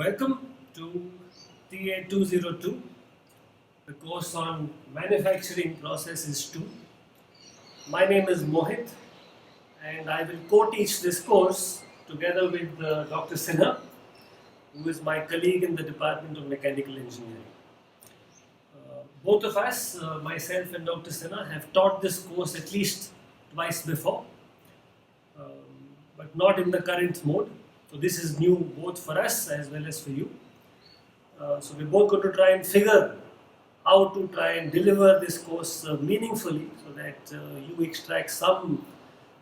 Welcome to TA 202, the course on Manufacturing Processes 2. My name is Mohit and I will co-teach this course together with Dr. Sinha, who is my colleague in the Department of Mechanical Engineering. Both of us, myself and Dr. Sinha, have taught this course at least twice before, but not in the current mode. So this is new both for us as well as for you. So we're both going to try and figure how to try and deliver this course meaningfully so that you extract some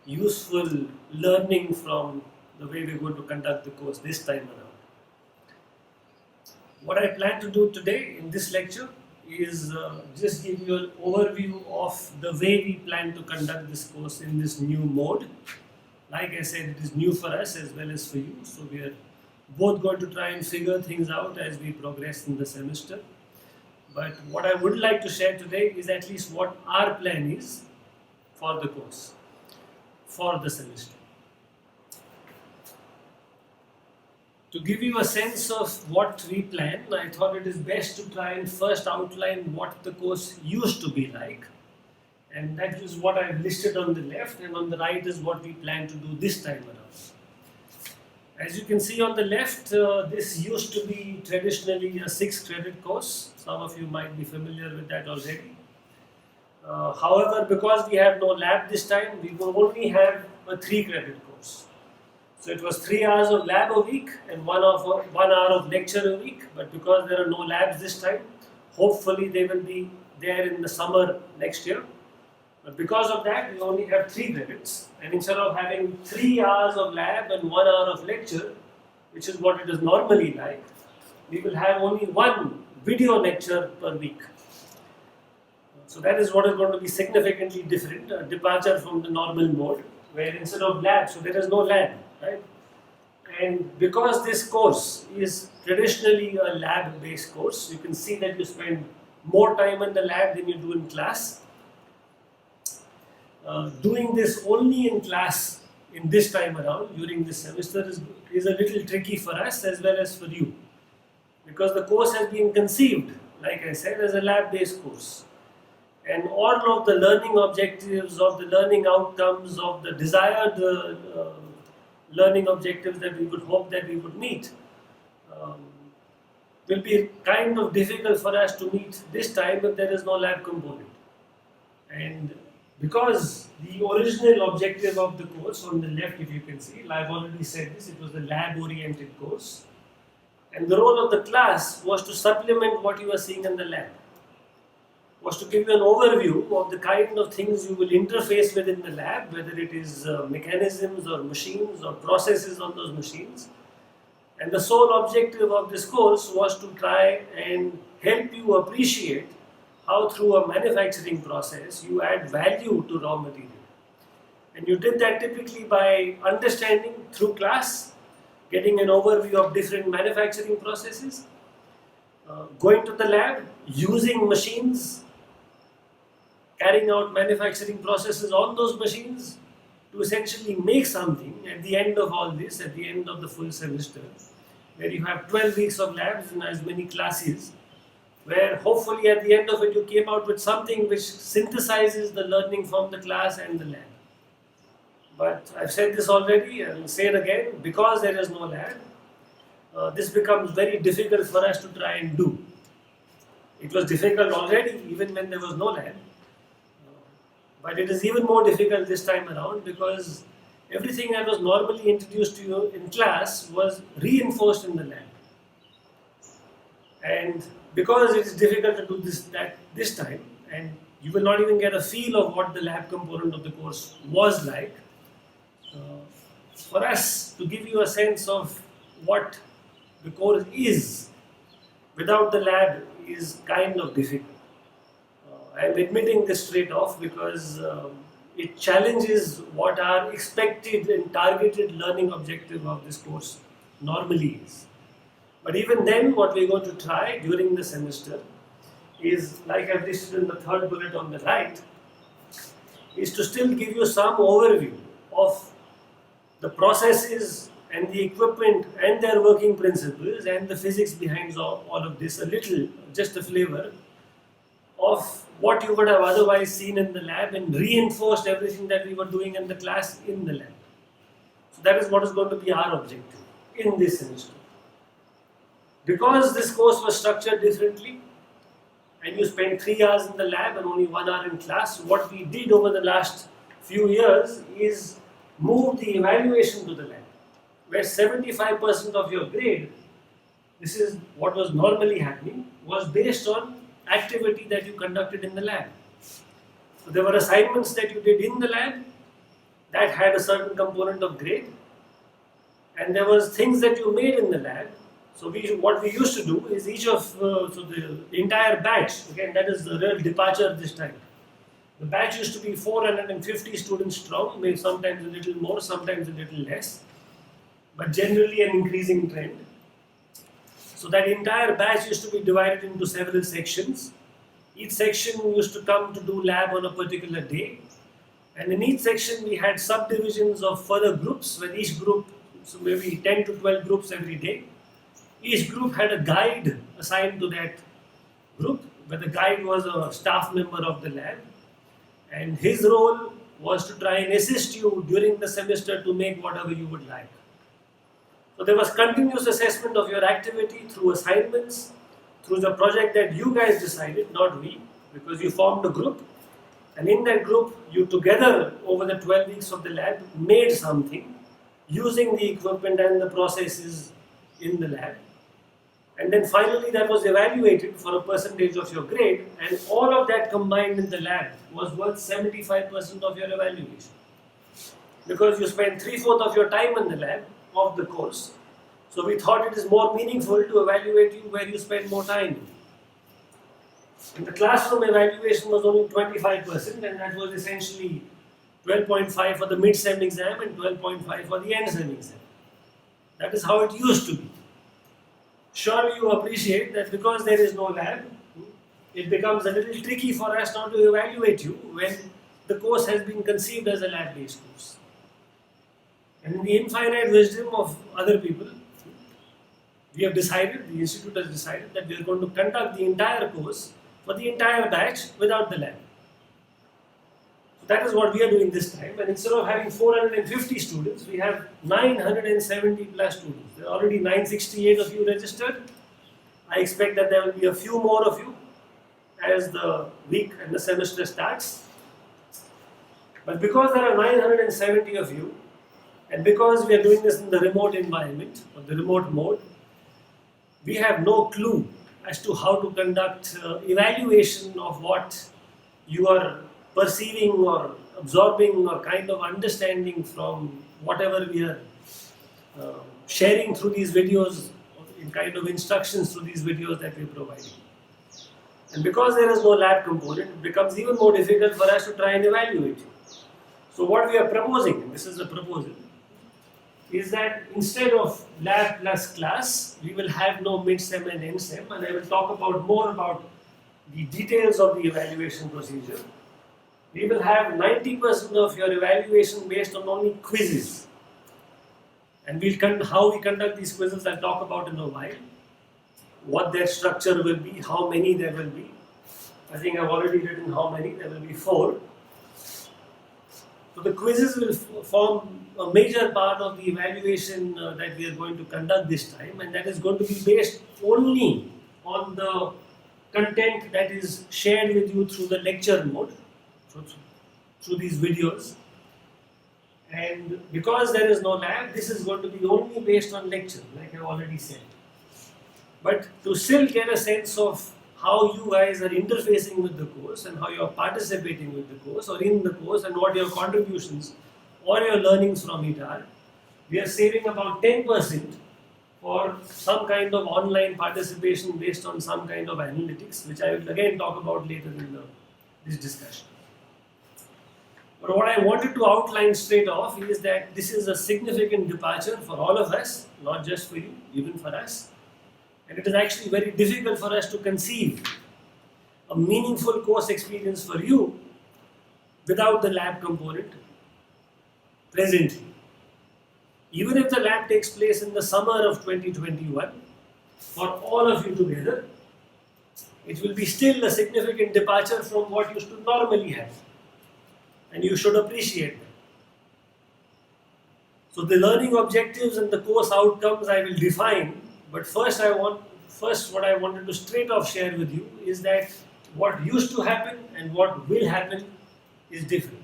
useful learning from the way we're going to conduct the course this time around. What I plan to do today in this lecture is just give you an overview of the way we plan to conduct this course in this new mode. Like I said, it is new for us as well as for you, so we are both going to try and figure things out as we progress in the semester. But what I would like to share today is at least what our plan is for the course, for the semester. To give you a sense of what we plan, I thought it is best to try and first outline what the course used to be like. And that is what I've listed on the left, and on the right is what we plan to do this time around. As you can see on the left, this used to be traditionally a 6-credit course. Some of you might be familiar with that already. However, because we have no lab this time, we will only have a 3-credit course. So it was 3 hours of lab a week and 1 hour of lecture a week. But because there are no labs this time, hopefully they will be there in the summer next year. But because of that, we only have 3 credits, and instead of having 3 hours of lab and 1 hour of lecture, which is what it is normally like, we will have only 1 video lecture per week. So that is what is going to be significantly different, a departure from the normal mode, where instead of lab, so there is no lab, right? And because this course is traditionally a lab-based course, you can see that you spend more time in the lab than you do in class. Doing this only in class in this time around during this semester is a little tricky for us as well as for you, because the course has been conceived, like I said, as a lab-based course, and all of the learning objectives, of the learning outcomes, of the desired learning objectives that we would hope that we would meet will be kind of difficult for us to meet this time if there is no lab component. And because the original objective of the course on the left, if you can see, I've already said this, it was the lab-oriented course. And the role of the class was to supplement what you are seeing in the lab, was to give you an overview of the kind of things you will interface with in the lab, whether it is mechanisms or machines or processes on those machines. And the sole objective of this course was to try and help you appreciate how through a manufacturing process you add value to raw material. And you did that typically by understanding through class, getting an overview of different manufacturing processes, going to the lab, using machines, carrying out manufacturing processes on those machines to essentially make something at the end of all this, at the end of the full semester, where you have 12 weeks of labs and as many classes, where hopefully at the end of it you came out with something which synthesizes the learning from the class and the lab. But I've said this already and I'll say it again, because there is no lab, this becomes very difficult for us to try and do. It was difficult already even when there was no lab, but it is even more difficult this time around because everything that was normally introduced to you in class was reinforced in the lab. And because it is difficult to do this time, and you will not even get a feel of what the lab component of the course was like, for us to give you a sense of what the course is without the lab is kind of difficult. I am admitting this straight off because it challenges what our expected and targeted learning objective of this course normally is. But even then, what we're going to try during the semester is, like I've listed in the third bullet on the right, is to still give you some overview of the processes and the equipment and their working principles and the physics behind all of this, a little, just a flavor of what you would have otherwise seen in the lab, and reinforced everything that we were doing in the class in the lab. So that is what is going to be our objective in this semester. Because this course was structured differently, and you spent 3 hours in the lab and only 1 hour in class, what we did over the last few years is move the evaluation to the lab, where 75% of your grade, this is what was normally happening, was based on activity that you conducted in the lab. So there were assignments that you did in the lab that had a certain component of grade, and there was things that you made in the lab. So what we used to do is the entire batch, again that is the real departure this time. The batch used to be 450 students strong, maybe sometimes a little more, sometimes a little less, but generally an increasing trend. So that entire batch used to be divided into several sections. Each section used to come to do lab on a particular day. And in each section we had subdivisions of further groups, where each group, so maybe 10 to 12 groups every day. Each group had a guide assigned to that group, where the guide was a staff member of the lab. And his role was to try and assist you during the semester to make whatever you would like. So there was continuous assessment of your activity through assignments, through the project that you guys decided, not we, because you formed a group. And in that group, you together over the 12 weeks of the lab made something using the equipment and the processes in the lab. And then finally that was evaluated for a percentage of your grade, and all of that combined in the lab was worth 75% of your evaluation. Because you spent 3/4 of your time in the lab of the course. So we thought it is more meaningful to evaluate you where you spend more time. And the classroom evaluation was only 25%, and that was essentially 12.5 for the mid-sem exam and 12.5 for the end-sem exam. That is how it used to be. Surely you appreciate that because there is no lab, it becomes a little tricky for us now to evaluate you when the course has been conceived as a lab-based course. And in the infinite wisdom of other people, we have decided, the institute has decided, that we are going to conduct the entire course for the entire batch without the lab. So that is what we are doing this time, and instead of having 450 students, we have 970 plus students. There are already 968 of you registered. I expect that there will be a few more of you as the week and the semester starts. But because there are 970 of you, and because we are doing this in the remote environment, or the remote mode, we have no clue as to how to conduct evaluation of what you are perceiving or absorbing or kind of understanding from whatever we are sharing through these videos, in kind of instructions through these videos that we are providing. And because there is no lab component, it becomes even more difficult for us to try and evaluate you. So what we are proposing, and this is a proposal, is that instead of lab plus class, we will have no mid-sem and end-sem, and I will talk about more about the details of the evaluation procedure. We will have 90% of your evaluation based on only quizzes. And how we conduct these quizzes I'll talk about in a while. What their structure will be, how many there will be. I think I've already written how many, there will be 4. So the quizzes will form a major part of the evaluation that we are going to conduct this time, and that is going to be based only on the content that is shared with you through the lecture mode, through these videos. And because there is no lab, this is going to be only based on lecture, like I've already said. But to still get a sense of how you guys are interfacing with the course and how you are participating with the course or in the course and what your contributions or your learnings from it are, we are saving about 10% for some kind of online participation based on some kind of analytics, which I will again talk about later in this discussion. But what I wanted to outline straight off is that this is a significant departure for all of us, not just for you, even for us. And it is actually very difficult for us to conceive a meaningful course experience for you without the lab component presently. Even if the lab takes place in the summer of 2021, for all of you together, it will be still a significant departure from what you should normally have. And you should appreciate that. So the learning objectives and the course outcomes I will define, but first what I wanted to straight off share with you is that what used to happen and what will happen is different.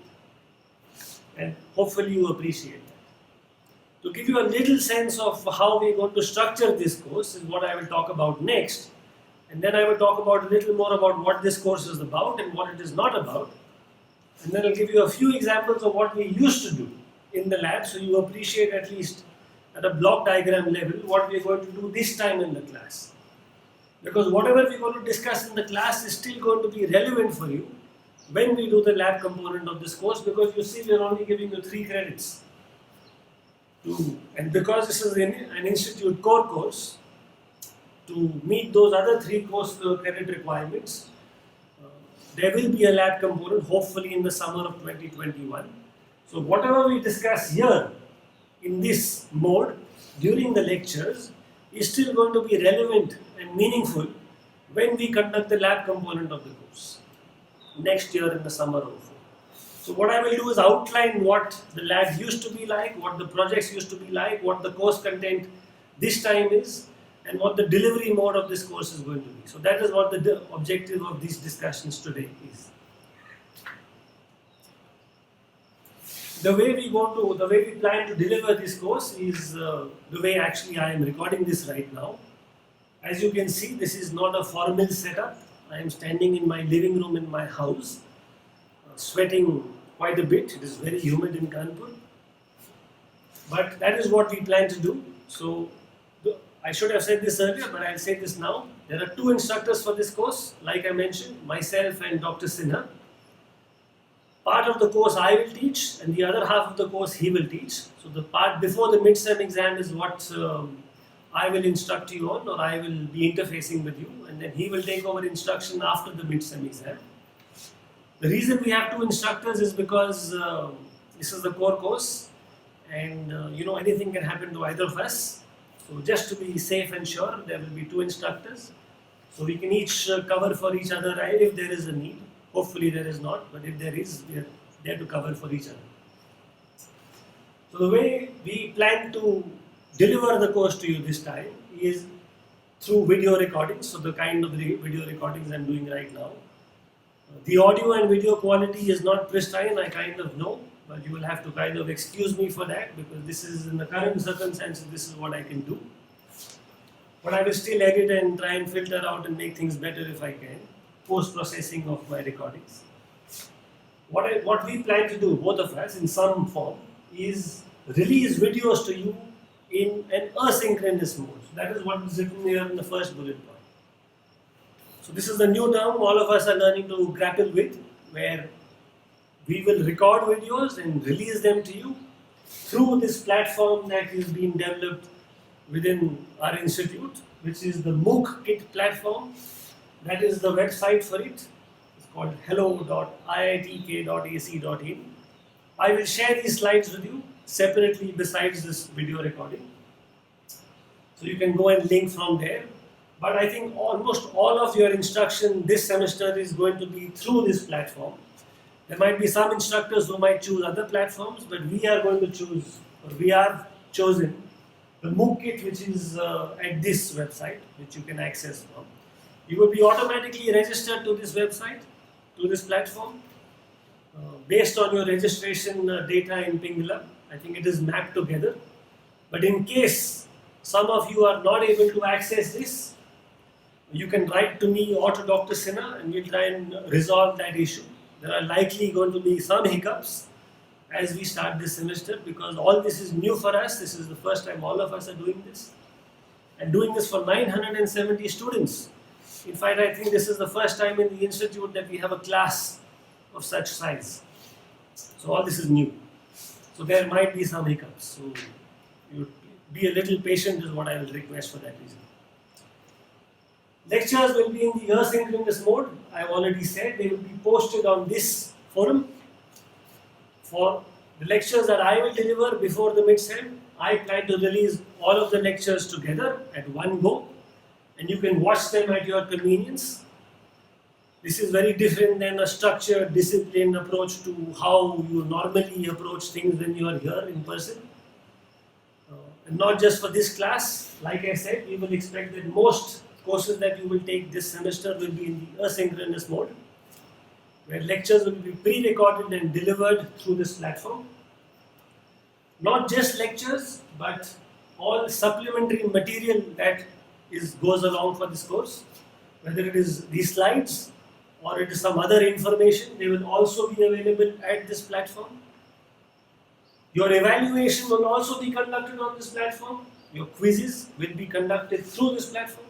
And hopefully you appreciate that. To give you a little sense of how we are going to structure this course is what I will talk about next. And then I will talk about a little more about what this course is about and what it is not about. And then I'll give you a few examples of what we used to do in the lab, so you appreciate at least at a block diagram level what we are going to do this time in the class. Because whatever we are going to discuss in the class is still going to be relevant for you when we do the lab component of this course, because you see we are only giving you 3 credits. And because this is an institute core course, to meet those other 3 course credit requirements, there will be a lab component hopefully in the summer of 2021. So whatever we discuss here in this mode during the lectures is still going to be relevant and meaningful when we conduct the lab component of the course next year in the summer also. So what I will do is outline what the lab used to be like, what the projects used to be like, what the course content this time is, and what the delivery mode of this course is going to be. So that is what the objective of these discussions today is. The way we plan to deliver this course is the way actually I am recording this right now. As you can see, this is not a formal setup. I am standing in my living room in my house, sweating quite a bit. It is very humid in Kanpur. But that is what we plan to do. So I should have said this earlier, but I'll say this now. There are 2 instructors for this course, like I mentioned, myself and Dr. Sinha. Part of the course I will teach, and the other half of the course he will teach. So the part before the mid-sem exam is what I will instruct you on, or I will be interfacing with you, and then he will take over instruction after the mid-sem exam. The reason we have 2 instructors is because this is the core course, and anything can happen to either of us. So just to be safe and sure, there will be 2 instructors. So we can each cover for each other if there is a need. Hopefully there is not, but if there is, we are there to cover for each other. So the way we plan to deliver the course to you this time is through video recordings. So the kind of video recordings I'm doing right now. The audio and video quality is not pristine, I kind of know, but you will have to kind of excuse me for that, because this is in the current circumstances, this is what I can do. But I will still edit and try and filter out and make things better if I can. Post-processing of my recordings. What we plan to do, both of us, in some form, is release videos to you in an asynchronous mode. So that is what is written here in the first bullet point. So this is the new term all of us are learning to grapple with, where we will record videos and release them to you through this platform that is being developed within our institute, which is the MOOC Kit platform. That is the website for it. It's called hello.iitk.ac.in. I will share these slides with you separately besides this video recording. So you can go and link from there. But I think almost all of your instruction this semester is going to be through this platform. There might be some instructors who might choose other platforms, but we are going to choose, or we have chosen, the MOOC Kit, which is at this website, which you can access from. You will be automatically registered to this website, to this platform, based on your registration data in Pingala. I think it is mapped together. But in case some of you are not able to access this, you can write to me or to Dr. Sinha, and we'll try and resolve that issue. There are likely going to be some hiccups as we start this semester, because all this is new for us. This is the first time all of us are doing this, and doing this for 970 students. In fact, I think this is the first time in the institute that we have a class of such size. So all this is new. So there might be some hiccups. So you be a little patient is what I will request for that reason. Lectures will be in the asynchronous mode. I have already said they will be posted on this forum. For the lectures that I will deliver before the mid-sem, I plan to release all of the lectures together at one go, and you can watch them at your convenience. This is very different than a structured, disciplined approach to how you normally approach things when you are here in person. And not just for this class, like I said, we will expect that most courses that you will take this semester will be in the asynchronous mode, where lectures will be pre-recorded and delivered through this platform. Not just lectures, but all supplementary material that goes along for this course, whether it is these slides or it is some other information, they will also be available at this platform. Your evaluation will also be conducted on this platform. Your quizzes will be conducted through this platform.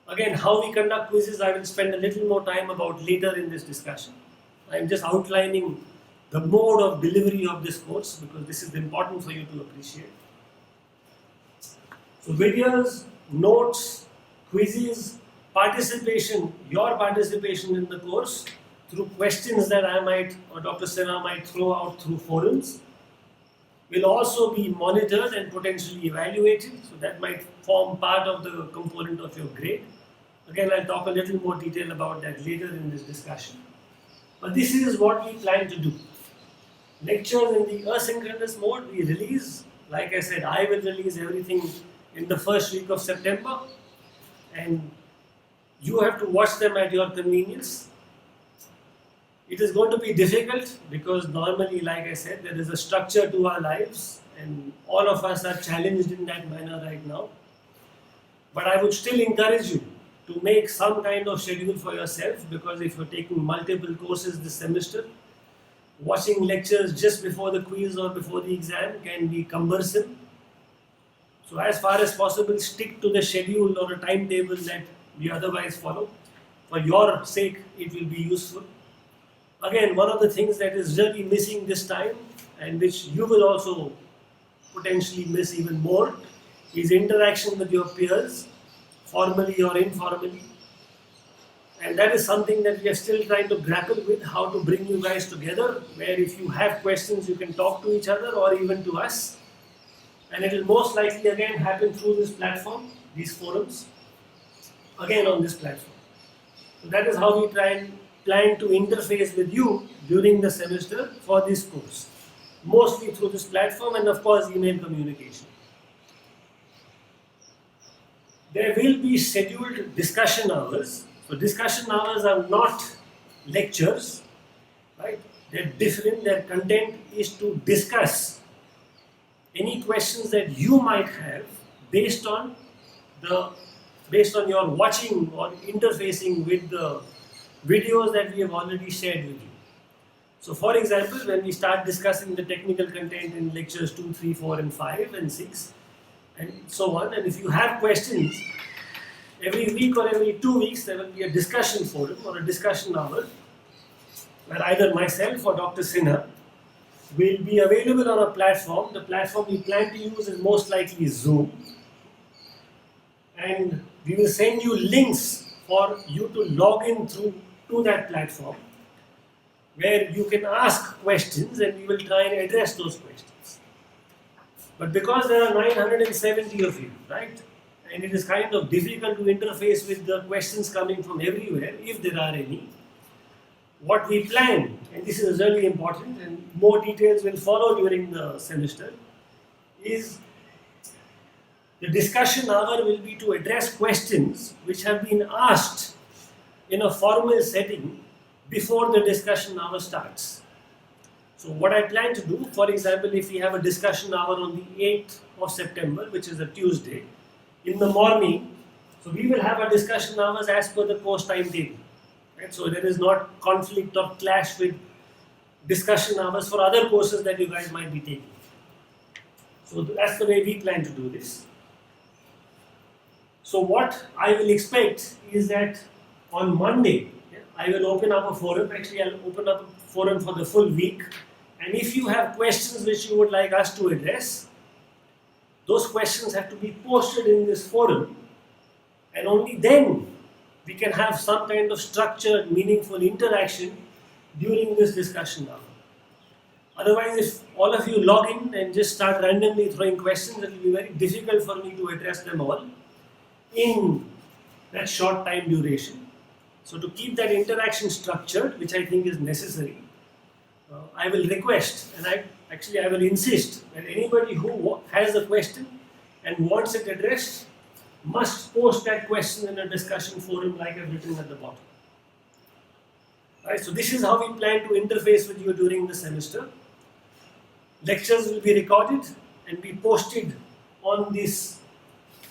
Again, how we conduct quizzes, I will spend a little more time about later in this discussion. I am just outlining the mode of delivery of this course because this is important for you to appreciate. So videos, notes, quizzes, participation, your participation in the course through questions that I might or Dr. Sinha might throw out through forums will also be monitored and potentially evaluated. So that might form part of the component of your grade. Again, I'll talk a little more detail about that later in this discussion. But this is what we plan to do. Lectures in the asynchronous mode we release. Like I said, I will release everything in the first week of September. And you have to watch them at your convenience. It is going to be difficult because normally, like I said, there is a structure to our lives and all of us are challenged in that manner right now. But I would still encourage you to make some kind of schedule for yourself because if you're taking multiple courses this semester, watching lectures just before the quiz or before the exam can be cumbersome. So as far as possible, stick to the schedule or a timetable that we otherwise follow. For your sake, it will be useful. Again, one of the things that is really missing this time and which you will also potentially miss even more is interaction with your peers, formally or informally. And that is something that we are still trying to grapple with, how to bring you guys together, where if you have questions, you can talk to each other or even to us. And it will most likely again happen through this platform, these forums, again on this platform. So that is how we plan to interface with you during the semester for this course, mostly through this platform and of course email communication. There will be scheduled discussion hours. So discussion hours are not lectures, right? They're different. Their content is to discuss any questions that you might have based on your watching or interfacing with the videos that we have already shared with you. So for example, when we start discussing the technical content in lectures 2, 3, 4 and 5 and 6 and so on, and if you have questions, every week or every 2 weeks there will be a discussion forum or a discussion hour where either myself or Dr. Sinha will be available on a platform. The platform we plan to use is most likely Zoom. And we will send you links for you to log in to that platform where you can ask questions and we will try and address those questions. But because there are 970 of you, right? And it is kind of difficult to interface with the questions coming from everywhere, if there are any. What we plan, and this is really important and more details will follow during the semester, is the discussion hour will be to address questions which have been asked in a formal setting before the discussion hour starts. So what I plan to do, for example, if we have a discussion hour on the 8th of September, which is a Tuesday, in the morning, so we will have our discussion hours as per the course timetable. Right? So there is not conflict or clash with discussion hours for other courses that you guys might be taking. So that's the way we plan to do this. So what I will expect is that on Monday, I will open up a forum. Actually, I'll open up a forum for the full week. And if you have questions which you would like us to address, those questions have to be posted in this forum. And only then we can have some kind of structured, meaningful interaction during this discussion hour. Otherwise, if all of you log in and just start randomly throwing questions, it will be very difficult for me to address them all in that short time duration. So to keep that interaction structured, which I think is necessary, I will request, and I will insist that anybody who has a question and wants it addressed must post that question in a discussion forum like I've written at the bottom. Right, so this is how we plan to interface with you during the semester. Lectures will be recorded and be posted on this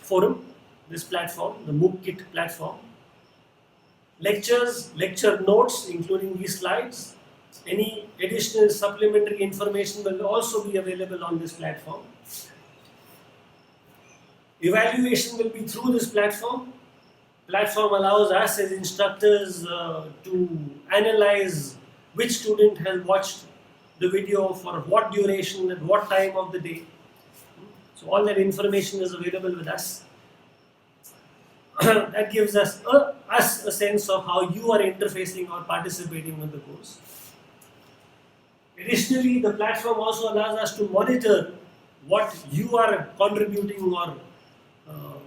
forum, this platform, the MOOCkit platform. Lectures, lecture notes, including these slides, any additional supplementary information will also be available on this platform. Evaluation will be through this platform. Platform allows us as instructors to analyze which student has watched the video for what duration at what time of the day. So all that information is available with us. That gives us a sense of how you are interfacing or participating with the course. Additionally, the platform also allows us to monitor what you are contributing or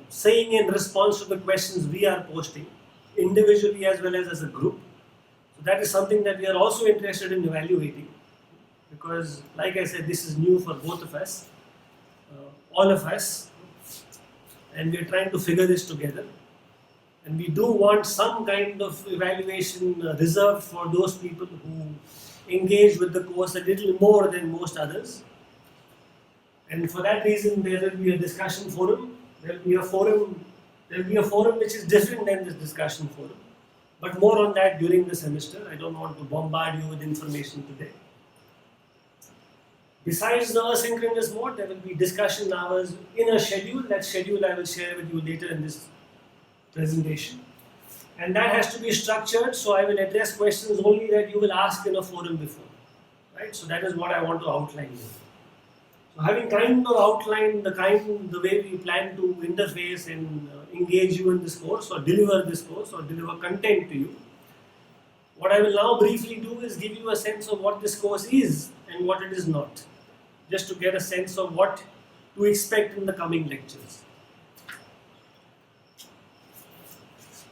saying in response to the questions we are posting, individually as well as a group. So that is something that we are also interested in evaluating, because like I said, this is new for both of us, all of us, and we are trying to figure this together. And we do want some kind of evaluation reserved for those people who engage with the course a little more than most others. And for that reason, there will be a discussion forum. There will be a forum which is different than this discussion forum. But more on that during the semester. I don't want to bombard you with information today. Besides the asynchronous mode, there will be discussion hours in a schedule. That schedule I will share with you later in this presentation. And that has to be structured, so I will address questions only that you will ask in a forum before. Right? So that is what I want to outline here. So having kind of outlined the way we plan to interface and engage you in this course or deliver content to you, what I will now briefly do is give you a sense of what this course is and what it is not, just to get a sense of what to expect in the coming lectures.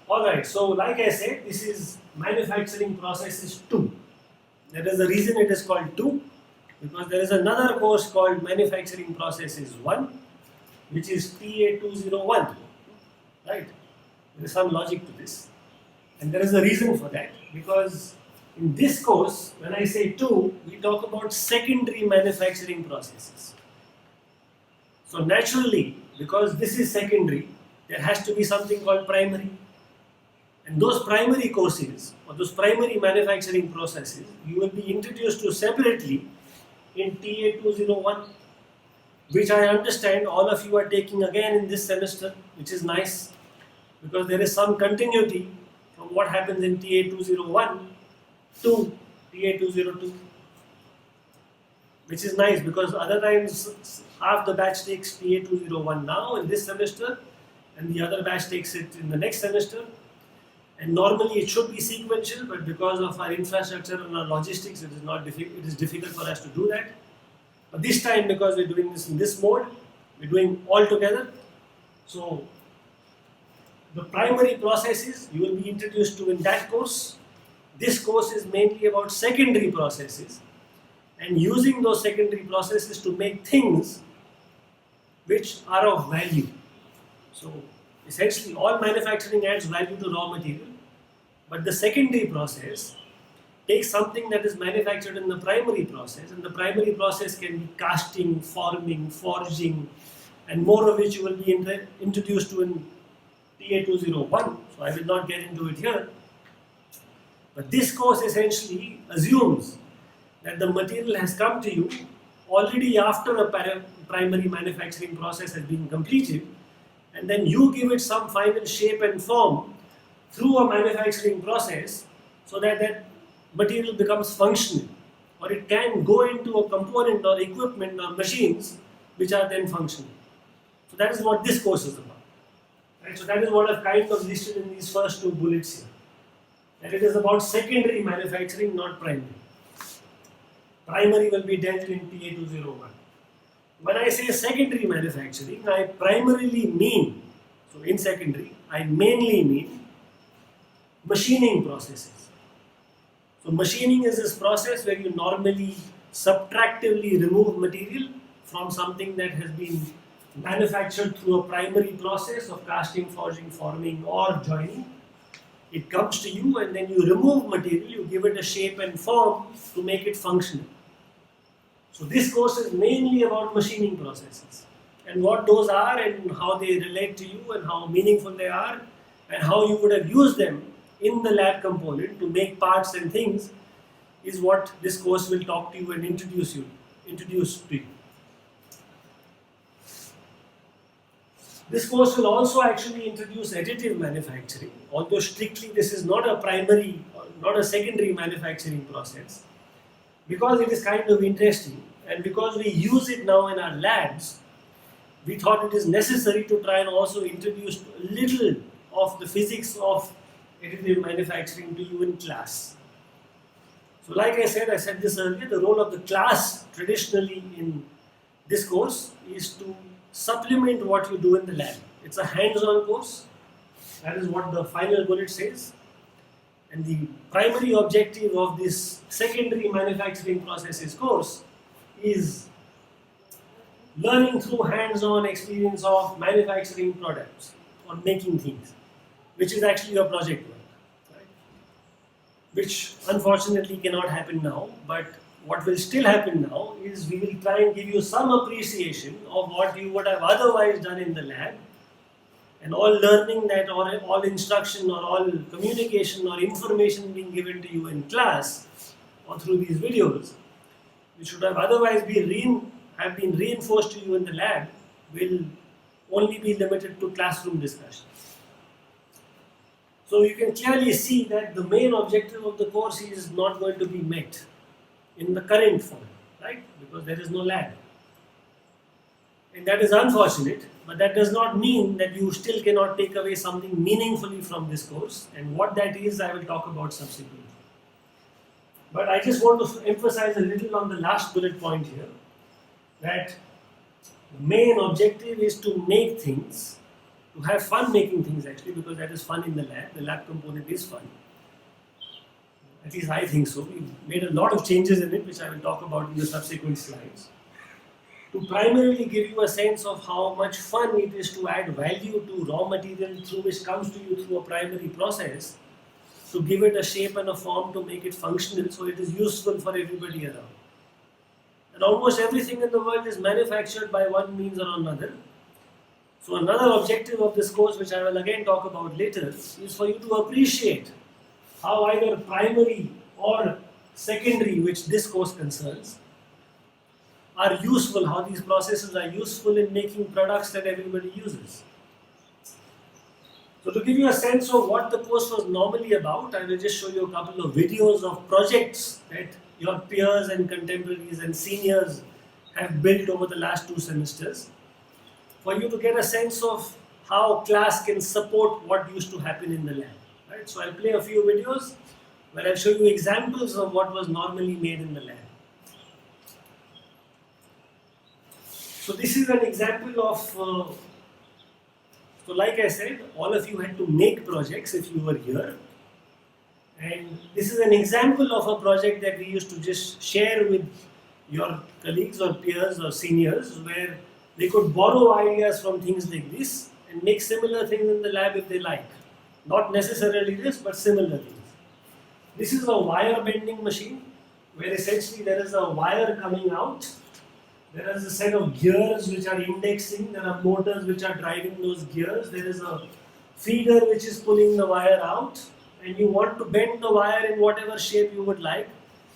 Alright, so like I said, this is Manufacturing Processes 2. There is a reason it is called 2, because there is another course called Manufacturing Processes 1, which is TA201. Right? There is some logic to this. And there is a reason for that, because in this course, when I say 2, we talk about secondary manufacturing processes. So naturally, because this is secondary, there has to be something called primary. And those primary courses, or those primary manufacturing processes, you will be introduced to separately in TA201, which I understand all of you are taking again in this semester, which is nice, because there is some continuity from what happens in TA201 to TA202, which is nice, because other times half the batch takes TA201 now in this semester, and the other batch takes it in the next semester. And normally it should be sequential, but because of our infrastructure and our logistics, it is difficult for us to do that. But this time, because we're doing this in this mode, we're doing all together. So the primary processes you will be introduced to in that course. This course is mainly about secondary processes and using those secondary processes to make things which are of value. So essentially, all manufacturing adds value to raw material, but the secondary process takes something that is manufactured in the primary process, and the primary process can be casting, forming, forging, and more of which you will be introduced to in TA201, so I will not get into it here. But this course essentially assumes that the material has come to you already after a primary manufacturing process has been completed, and then you give it some final shape and form through a manufacturing process so that that material becomes functional, or it can go into a component or equipment or machines which are then functional. So that is what this course is about. Right? So that is what I've kind of listed in these first two bullets here. That it is about secondary manufacturing, not primary. primary will be dealt in TA201. When I say secondary manufacturing, I primarily mean, so in secondary, I mainly mean machining processes. So machining is this process where you normally subtractively remove material from something that has been manufactured through a primary process of casting, forging, forming or joining. It comes to you and then you remove material, you give it a shape and form to make it functional. So this course is mainly about machining processes and what those are and how they relate to you and how meaningful they are and how you would have used them in the lab component to make parts and things is what this course will talk to you and introduce to you. This course will also actually introduce additive manufacturing, although strictly this is not a primary or not a secondary manufacturing process. Because it is kind of interesting and because we use it now in our labs, we thought it is necessary to try and also introduce a little of the physics of additive manufacturing to you in class. So like I said this earlier, the role of the class traditionally in this course is to supplement what you do in the lab. It's a hands-on course. That is what the final bullet says. And the primary objective of this secondary manufacturing processes course is learning through hands-on experience of manufacturing products or making things, which is actually your project work, right? Which unfortunately cannot happen now, but what will still happen now is we will try and give you some appreciation of what you would have otherwise done in the lab, and all learning that or all instruction or all communication or information being given to you in class or through these videos, which should have otherwise been reinforced to you in the lab, will only be limited to classroom discussions. So you can clearly see that the main objective of the course is not going to be met in the current form, right? Because there is no lab. And that is unfortunate, but that does not mean that you still cannot take away something meaningfully from this course, and what that is I will talk about subsequently. But I just want to emphasize a little on the last bullet point here, that the main objective is to make things, to have fun making things actually, because that is fun in the lab component is fun. At least I think so. We've made a lot of changes in it, which I will talk about in the subsequent slides. To primarily give you a sense of how much fun it is to add value to raw material through which comes to you through a primary process, to give it a shape and a form to make it functional so it is useful for everybody around. And almost everything in the world is manufactured by one means or another. So another objective of this course, which I will again talk about later, is for you to appreciate how either primary or secondary, which this course concerns, are useful, how these processes are useful in making products that everybody uses. So to give you a sense of what the course was normally about, I will just show you a couple of videos of projects that your peers and contemporaries and seniors have built over the last 2 semesters, for you to get a sense of how class can support what used to happen in the lab. Right? So I'll play a few videos where I'll show you examples of what was normally made in the lab. So this is an example of, so like I said, all of you had to make projects if you were here. And this is an example of a project that we used to just share with your colleagues or peers or seniors, where they could borrow ideas from things like this and make similar things in the lab if they like. Not necessarily this, but similar things. This is a wire bending machine, where essentially there is a wire coming out. There is a set of gears which are indexing. There are motors which are driving those gears. There is a feeder which is pulling the wire out. And you want to bend the wire in whatever shape you would like.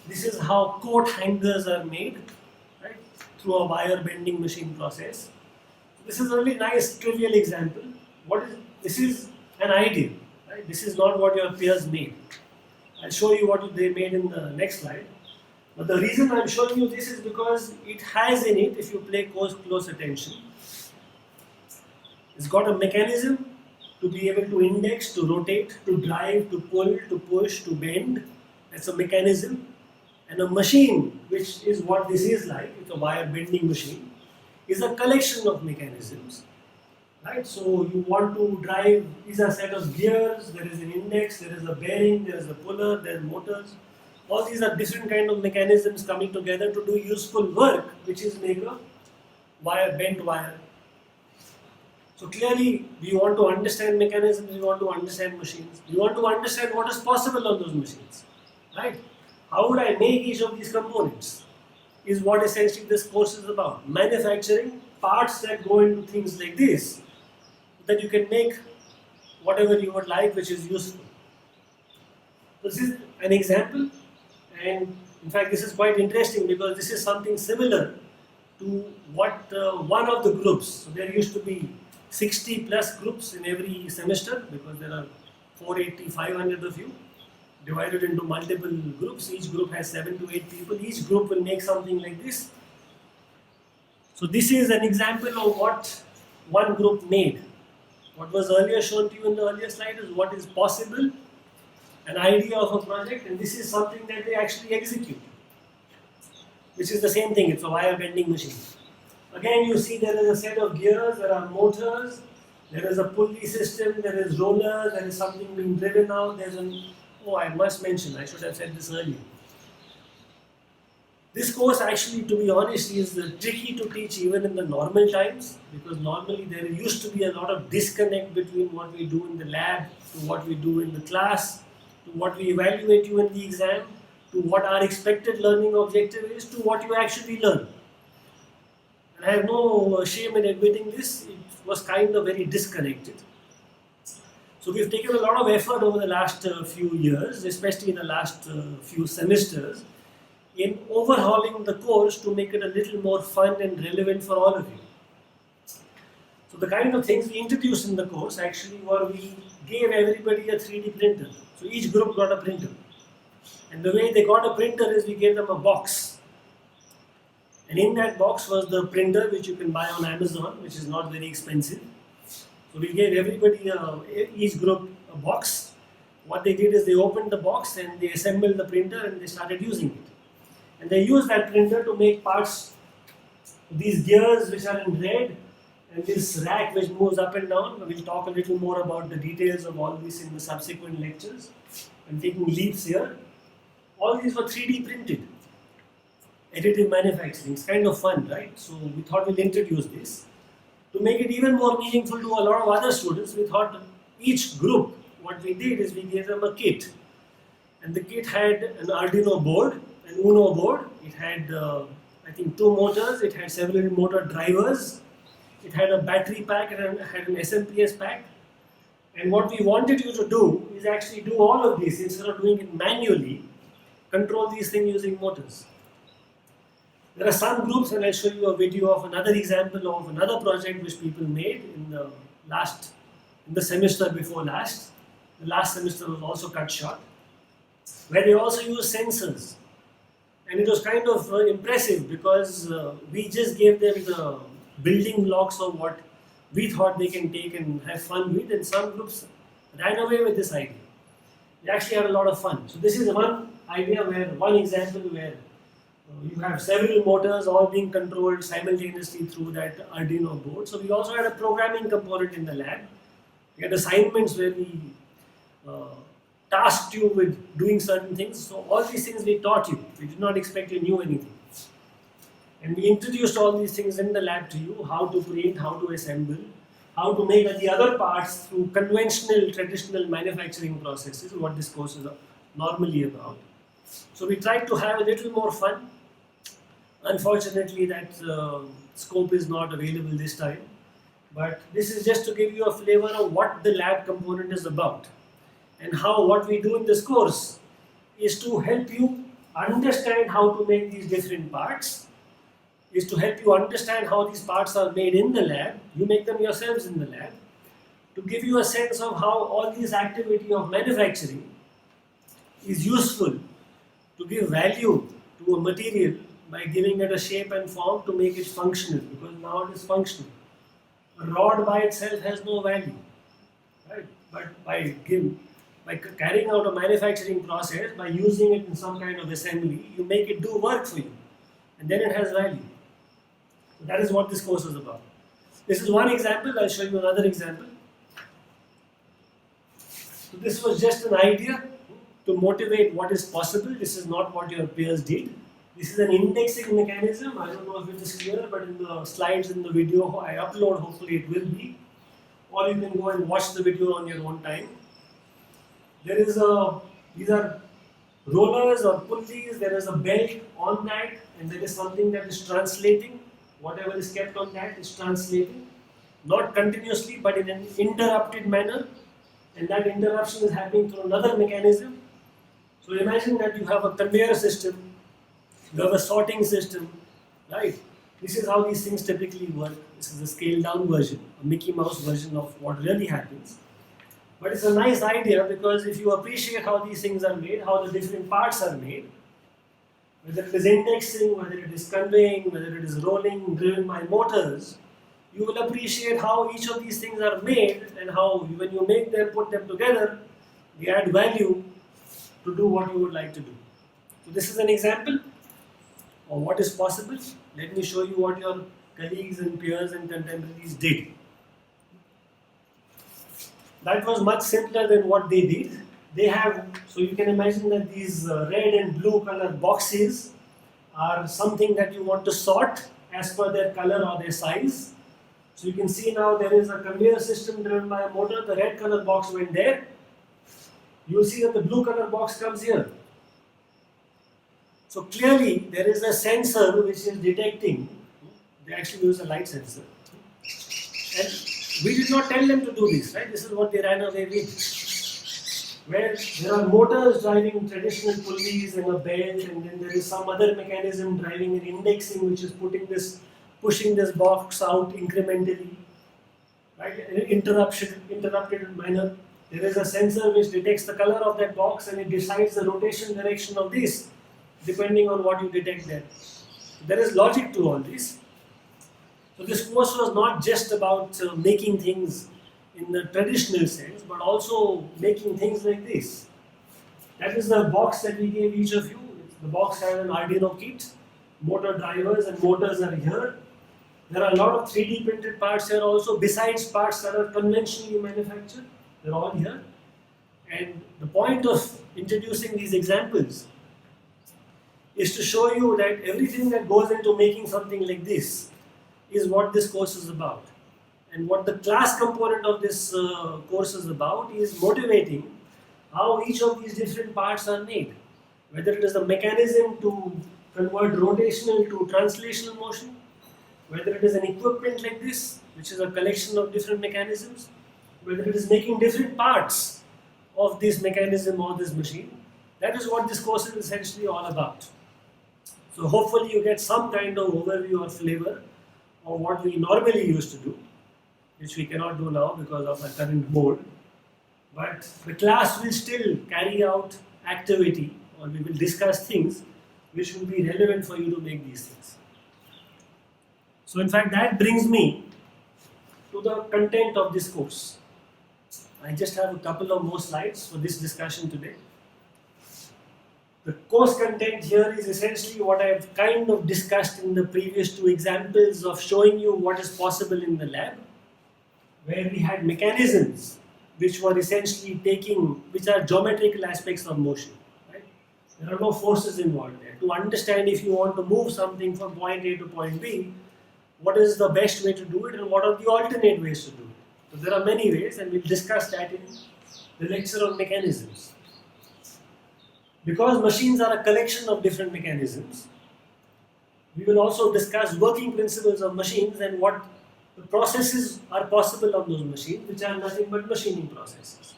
This is how coat hangers are made, right? Through a wire bending machine process. This is a really nice trivial example. This is an idea, right? This is not what your peers made. I'll show you what they made in the next slide. But the reason I'm showing you this is because it has in it, if you pay close attention, it's got a mechanism to be able to index, to rotate, to drive, to pull, to push, to bend. That's a mechanism. And a machine, which is what this is like, it's a wire bending machine, is a collection of mechanisms. Right? So you want to drive, these are a set of gears, there is an index, there is a bearing, there is a puller, there are motors. All these are different kind of mechanisms coming together to do useful work, which is make a wire, bent wire. So clearly, we want to understand mechanisms, we want to understand machines, we want to understand what is possible on those machines. Right? How would I make each of these components? Is what essentially this course is about. Manufacturing parts that go into things like this, that you can make whatever you would like, which is useful. This is an example, and in fact, this is quite interesting because this is something similar to what one of the groups. So there used to be 60 plus groups in every semester because there are 480, 500 of you divided into multiple groups. Each group has 7 to 8 people. Each group will make something like this. So this is an example of what one group made. What was earlier shown to you in the earlier slide is what is possible, an idea of a project, and this is something that they actually execute, which is the same thing, it's a wire bending machine. Again, you see there is a set of gears, there are motors, there is a pulley system, there is rollers, there is something being driven out, there's an, oh, I must mention, I should have said this earlier. This course actually, to be honest, is tricky to teach even in the normal times, because normally there used to be a lot of disconnect between what we do in the lab to what we do in the class, to what we evaluate you in the exam, to what our expected learning objective is, to what you actually learn. And I have no shame in admitting this, it was kind of very disconnected. So we've taken a lot of effort over the last few years, especially in the last few semesters, in overhauling the course to make it a little more fun and relevant for all of you. So the kind of things we introduced in the course actually were we gave everybody a 3D printer. So each group got a printer. And the way they got a printer is we gave them a box. And in that box was the printer which you can buy on Amazon, which is not very expensive. So we gave everybody, each group, a box. What they did is they opened the box and they assembled the printer and they started using it. And they used that printer to make parts, these gears which are in red, and this rack which moves up and down. We'll talk a little more about the details of all this in the subsequent lectures. I'm taking leaps here. All these were 3D printed. Additive manufacturing, it's kind of fun, right? So we thought we'll introduce this. To make it even more meaningful to a lot of other students, we thought each group, what we did is we gave them a kit. And the kit had an Arduino board, an Uno board. It had, I think, 2 motors. It had several motor drivers. It had a battery pack and had an SMPS pack. And what we wanted you to do is actually do all of this instead of doing it manually. Control these things using motors. There are some groups, and I'll show you a video of another example of another project which people made in the semester before last. The last semester was also cut short, where they also use sensors. And it was kind of impressive because we just gave them the building blocks of what we thought they can take and have fun with, and some groups ran away with this idea. They actually had a lot of fun. So this is one idea one example where you have several motors all being controlled simultaneously through that Arduino board. So we also had a programming component in the lab. We had assignments where we tasked you with doing certain things. So all these things we taught you. We did not expect you knew anything. And we introduced all these things in the lab to you, how to print, how to assemble, how to make the other parts through conventional, traditional manufacturing processes, what this course is normally about. So we tried to have a little more fun. Unfortunately, that scope is not available this time. But this is just to give you a flavor of what the lab component is about. And how what we do in this course is to help you understand how to make these different parts, is to help you understand how these parts are made in the lab. You make them yourselves in the lab. To give you a sense of how all this activity of manufacturing is useful to give value to a material by giving it a shape and form to make it functional, because now it is functional. A rod by itself has no value, right? But by by carrying out a manufacturing process, by using it in some kind of assembly, you make it do work for you, and then it has value. So that is what this course is about. This is one example. I'll show you another example. So this was just an idea to motivate what is possible. This is not what your peers did. This is an indexing mechanism. I don't know if it is clear, but in the slides in the video I upload, hopefully it will be. Or you can go and watch the video on your own time. These are rollers or pulleys. There is a belt on that, and there is something that is translating. Whatever is kept on that is translating, not continuously, but in an interrupted manner. And that interruption is happening through another mechanism. So imagine that you have a conveyor system, you have a sorting system, right? This is how these things typically work. This is a scaled down version, a Mickey Mouse version of what really happens. But it's a nice idea because if you appreciate how these things are made, how the different parts are made, whether it is indexing, whether it is conveying, whether it is rolling, driven by motors, you will appreciate how each of these things are made and how when you make them, put them together, they add value to do what you would like to do. So this is an example of what is possible. Let me show you what your colleagues and peers and contemporaries did. That was much simpler than what they did. So you can imagine that these red and blue color boxes are something that you want to sort as per their color or their size. So you can see now there is a conveyor system driven by a motor. The red color box went there. You will see that the blue color box comes here. So clearly there is a sensor which is detecting. They actually use a light sensor. And we did not tell them to do this, right? This is what they ran away with. Where there are motors driving traditional pulleys and a belt, and then there is some other mechanism driving an indexing which is pushing this box out incrementally, right? In an interrupted manner. There is a sensor which detects the color of that box and it decides the rotation direction of this depending on what you detect there. There is logic to all this. So this course was not just about making things in the traditional sense, but also making things like this. That is the box that we gave each of you. The box has an Arduino kit, motor drivers and motors are here. There are a lot of 3D printed parts here also, besides parts that are conventionally manufactured. They're all here. And the point of introducing these examples is to show you that everything that goes into making something like this is what this course is about. And what the class component of this course is about is motivating how each of these different parts are made. Whether it is the mechanism to convert rotational to translational motion, whether it is an equipment like this, which is a collection of different mechanisms, whether it is making different parts of this mechanism or this machine. That is what this course is essentially all about. So hopefully you get some kind of overview or flavor of what we normally used to do, which we cannot do now because of our current board. But the class will still carry out activity, or we will discuss things which will be relevant for you to make these things. So in fact that brings me to the content of this course. I just have a couple of more slides for this discussion today. The course content here is essentially what I have kind of discussed in the previous two examples of showing you what is possible in the lab, where we had mechanisms which were essentially which are geometrical aspects of motion. Right? There are no forces involved there. To understand if you want to move something from point A to point B, what is the best way to do it and what are the alternate ways to do it. So there are many ways, and we'll discuss that in the lecture on mechanisms. Because machines are a collection of different mechanisms, we will also discuss working principles of machines and what the processes are possible on those machines, which are nothing but machining processes.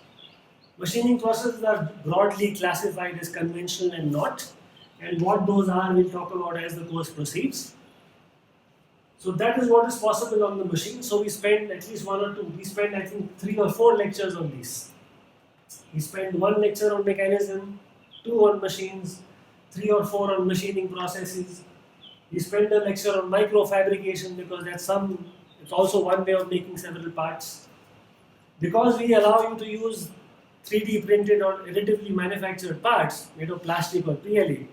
Machining processes are broadly classified as conventional and not, and what those are we'll talk about as the course proceeds. So that is what is possible on the machine. So we spend at least I think 3 or 4 lectures on these. We spend 1 lecture on mechanism, 2 on machines, 3 or 4 on machining processes. We spend a lecture on microfabrication because it's also one way of making several parts. Because we allow you to use 3D printed or additively manufactured parts made of plastic or PLA,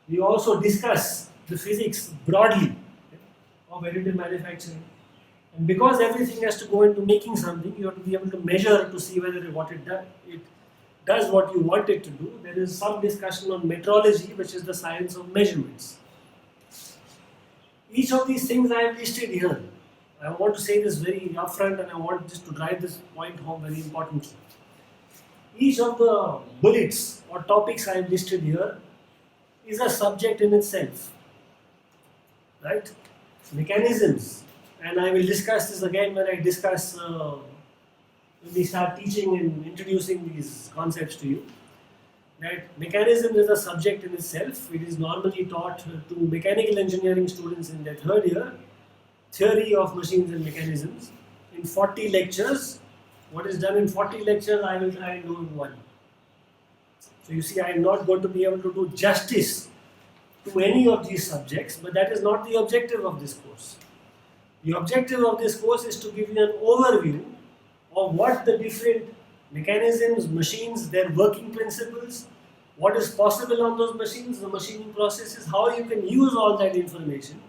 we also discuss the physics broadly of additive manufacturing. And because everything has to go into making something, you have to be able to measure to see whether what it does what you want it to do. There is some discussion on metrology, which is the science of measurements. Each of these things I have listed here. I want to say this very upfront, and I want just to drive this point home very importantly. Each of the bullets or topics I have listed here is a subject in itself, right? Mechanisms, and I will discuss this again when I discuss when we start teaching and introducing these concepts to you. That mechanism is a subject in itself. It is normally taught to mechanical engineering students in their third year, theory of machines and mechanisms. In 40 lectures, what is done in 40 lectures, I will try and do in one. So you see, I am not going to be able to do justice to any of these subjects, but that is not the objective of this course. The objective of this course is to give you an overview of what the different mechanisms, machines, their working principles, what is possible on those machines, the machining processes, how you can use all that information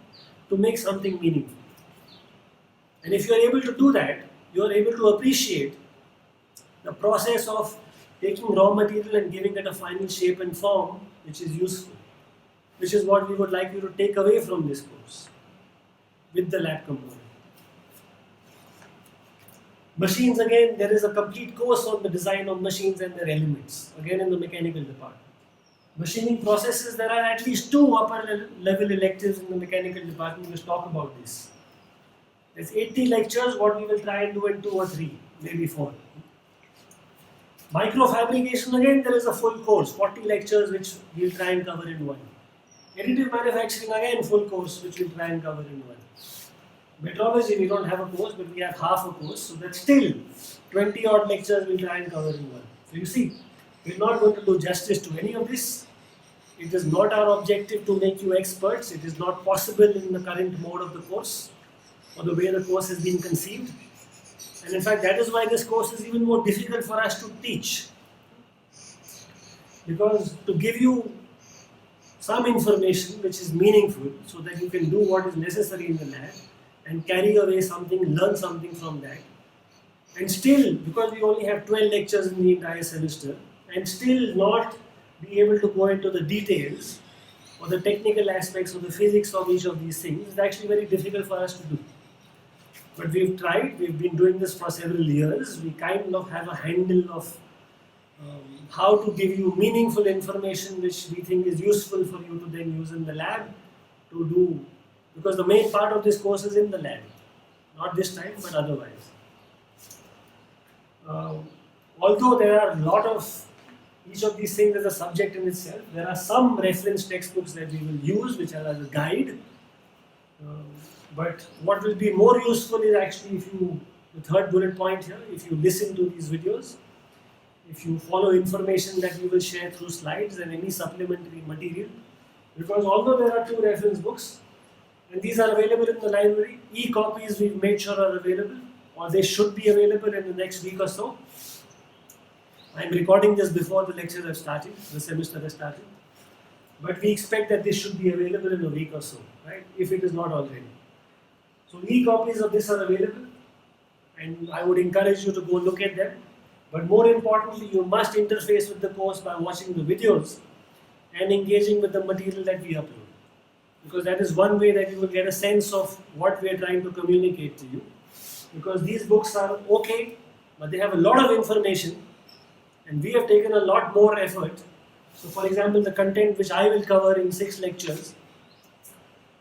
to make something meaningful. And if you are able to do that, you are able to appreciate the process of taking raw material and giving it a final shape and form which is useful, which is what we would like you to take away from this course with the lab component. Machines, again, there is a complete course on the design of machines and their elements, again in the mechanical department. Machining processes, there are at least 2 upper level electives in the mechanical department which talk about this. There's 80 lectures, what we will try and do in 2 or 3, maybe 4. Microfabrication, again, there is a full course, 40 lectures which we'll try and cover in 1. Additive manufacturing, again, full course which we'll try and cover in 1. Metrology, we don't have a course, but we have half a course, so that's still 20 odd lectures we'll try and cover in 1. So you see, we're not going to do justice to any of this. It is not our objective to make you experts. It is not possible in the current mode of the course or the way the course has been conceived. And in fact, that is why this course is even more difficult for us to teach. Because to give you some information which is meaningful so that you can do what is necessary in the lab and carry away something, learn something from that. And still, because we only have 12 lectures in the entire semester, and still not be able to go into the details or the technical aspects of the physics of each of these things is actually very difficult for us to do. But we've tried, we've been doing this for several years, we kind of have a handle of how to give you meaningful information which we think is useful for you to then use in the lab to do. Because the main part of this course is in the lab, not this time, but otherwise. Although there are a lot of, each of these things is a subject in itself, there are some reference textbooks that we will use which are as a guide. But what will be more useful is actually if you, the third bullet point here, if you listen to these videos, if you follow information that we will share through slides and any supplementary material. Because although there are 2 reference books, and these are available in the library, e-copies we've made sure are available, or they should be available in the next week or so. I'm recording this before the lectures have started, the semester has started. But we expect that this should be available in a week or so, right? If it is not already. So e-copies of this are available, and I would encourage you to go look at them. But more importantly, you must interface with the course by watching the videos and engaging with the material that we upload. Because that is one way that you will get a sense of what we are trying to communicate to you. Because these books are okay, but they have a lot of information, and we have taken a lot more effort. So for example, the content which I will cover in 6 lectures,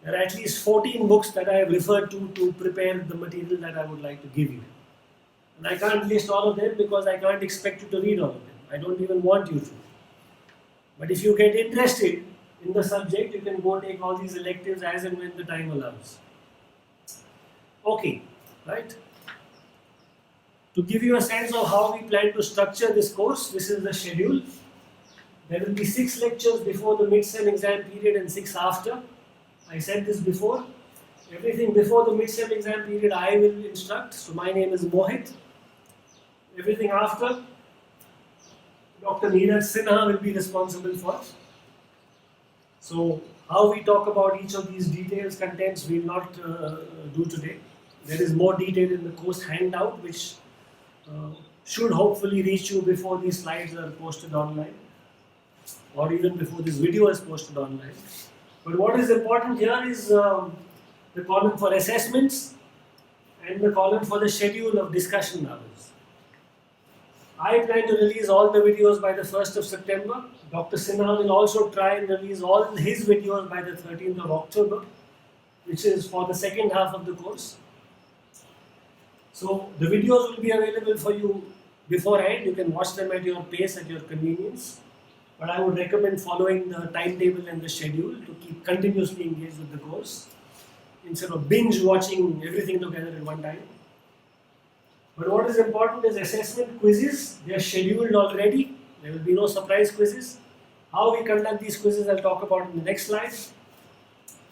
there are at least 14 books that I have referred to prepare the material that I would like to give you. And I can't list all of them because I can't expect you to read all of them. I don't even want you to. But if you get interested in the subject, you can go take all these electives as and when the time allows. Okay, right? To give you a sense of how we plan to structure this course, this is the schedule. There will be 6 lectures before the mid-sem exam period and 6 after. I said this before. Everything before the mid-sem exam period I will instruct. So my name is Mohit. Everything after, Dr. Neeraj Sinha will be responsible for. So, how we talk about each of these details, contents, we will not do today. There is more detail in the course handout, which uh, should hopefully reach you before these slides are posted online, or even before this video is posted online. But what is important here is the column for assessments and the column for the schedule of discussion hours. I plan to release all the videos by the 1st of September. Dr. Sinha will also try and release all his videos by the 13th of October, which is for the second half of the course. So the videos will be available for you beforehand. You can watch them at your pace, at your convenience. But I would recommend following the timetable and the schedule to keep continuously engaged with the course instead of binge watching everything together at one time. But what is important is assessment quizzes. They are scheduled already. There will be no surprise quizzes. How we conduct these quizzes I'll talk about in the next slide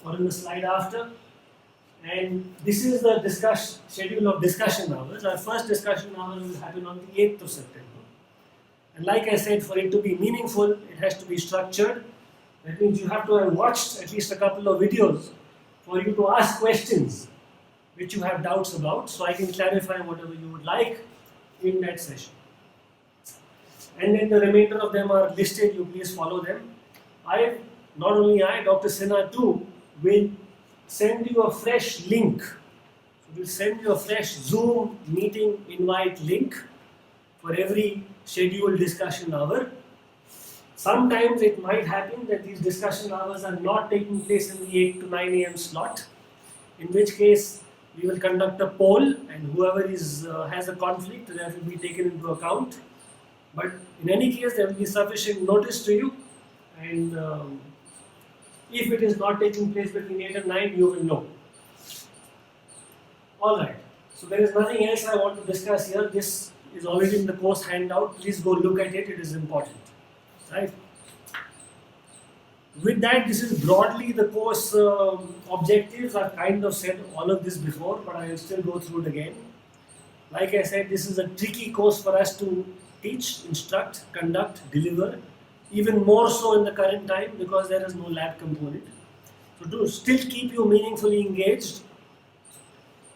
or in the slide after. And this is the schedule of discussion hours. Our first discussion hour will happen on the 8th of September. And like I said, for it to be meaningful, it has to be structured. That means you have to have watched at least a couple of videos for you to ask questions which you have doubts about, so I can clarify whatever you would like in that session. And then the remainder of them are listed, you please follow them. Not only I, Dr. Sinha too, will send you a fresh link. So we'll send you a fresh Zoom meeting invite link for every scheduled discussion hour. Sometimes it might happen that these discussion hours are not taking place in the 8 to 9 a.m. slot, in which case we will conduct a poll, and whoever has a conflict, that will be taken into account. But in any case, there will be sufficient notice to you, and if it is not taking place between 8 and 9, you will know. Alright, so there is nothing else I want to discuss here. This is already in the course handout. Please go look at it, it is important. Right? With that, this is broadly the course objectives. I've kind of said all of this before, but I will still go through it again. Like I said, this is a tricky course for us to teach, instruct, conduct, deliver, even more so in the current time because there is no lab component. So to still keep you meaningfully engaged,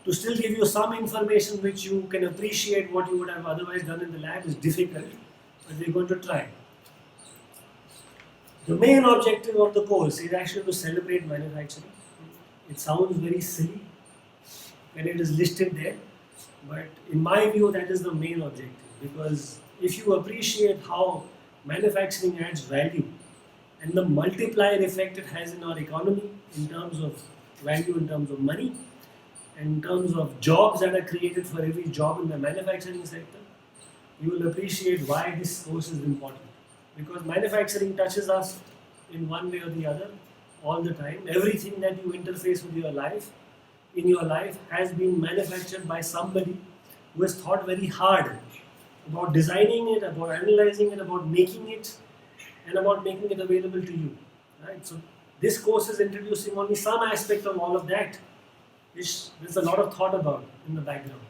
to still give you some information which you can appreciate what you would have otherwise done in the lab is difficult, but we're going to try. The main objective of the course is actually to celebrate manufacturing. It sounds very silly when it is listed there, but in my view that is the main objective, because if you appreciate how manufacturing adds value and the multiplier effect it has in our economy in terms of value, in terms of money, in terms of jobs that are created for every job in the manufacturing sector, you will appreciate why this course is important. Because manufacturing touches us in one way or the other all the time. Everything that you interface with your life, in your life, has been manufactured by somebody who has thought very hard about designing it, about analyzing it, about making it, and about making it available to you. Right? So this course is introducing only some aspect of all of that, which there's a lot of thought about in the background.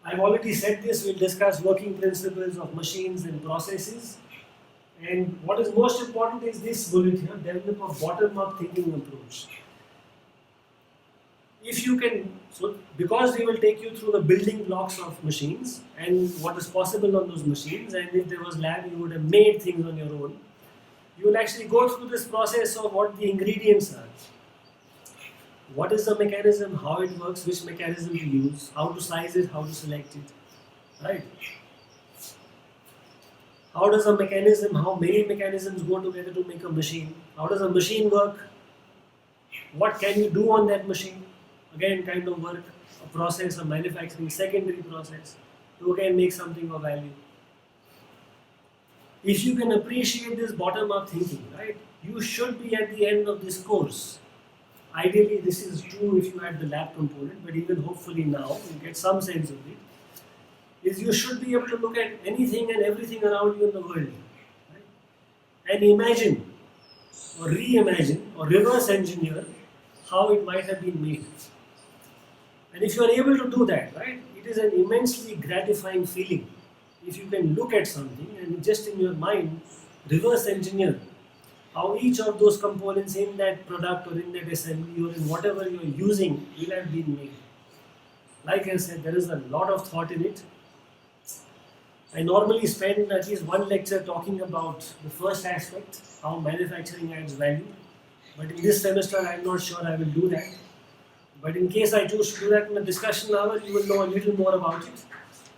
I've already said this, we'll discuss working principles of machines and processes. And what is most important is this bullet here, develop a bottom-up thinking approach. If you can, so because we will take you through the building blocks of machines and what is possible on those machines, and if there was lab, you would have made things on your own. You will actually go through this process of what the ingredients are. What is the mechanism, how it works, which mechanism to use, how to size it, how to select it, right? How does a mechanism, how many mechanisms go together to make a machine? How does a machine work? What can you do on that machine? Again, kind of work, a process, a manufacturing secondary process to again make something of value. If you can appreciate this bottom-up thinking, right, you should be at the end of this course. Ideally, this is true if you had the lab component, but even hopefully now, you get some sense of it, is you should be able to look at anything and everything around you in the world, right? And imagine, or reimagine, or reverse engineer how it might have been made. And if you are able to do that, right, it is an immensely gratifying feeling if you can look at something and just in your mind reverse engineer how each of those components in that product or in that assembly or in whatever you're using will have been made. Like I said, there is a lot of thought in it. I normally spend at least one lecture talking about the first aspect, how manufacturing adds value. But in this semester, I'm not sure I will do that. But in case I choose to do that in the discussion hour, you will know a little more about it.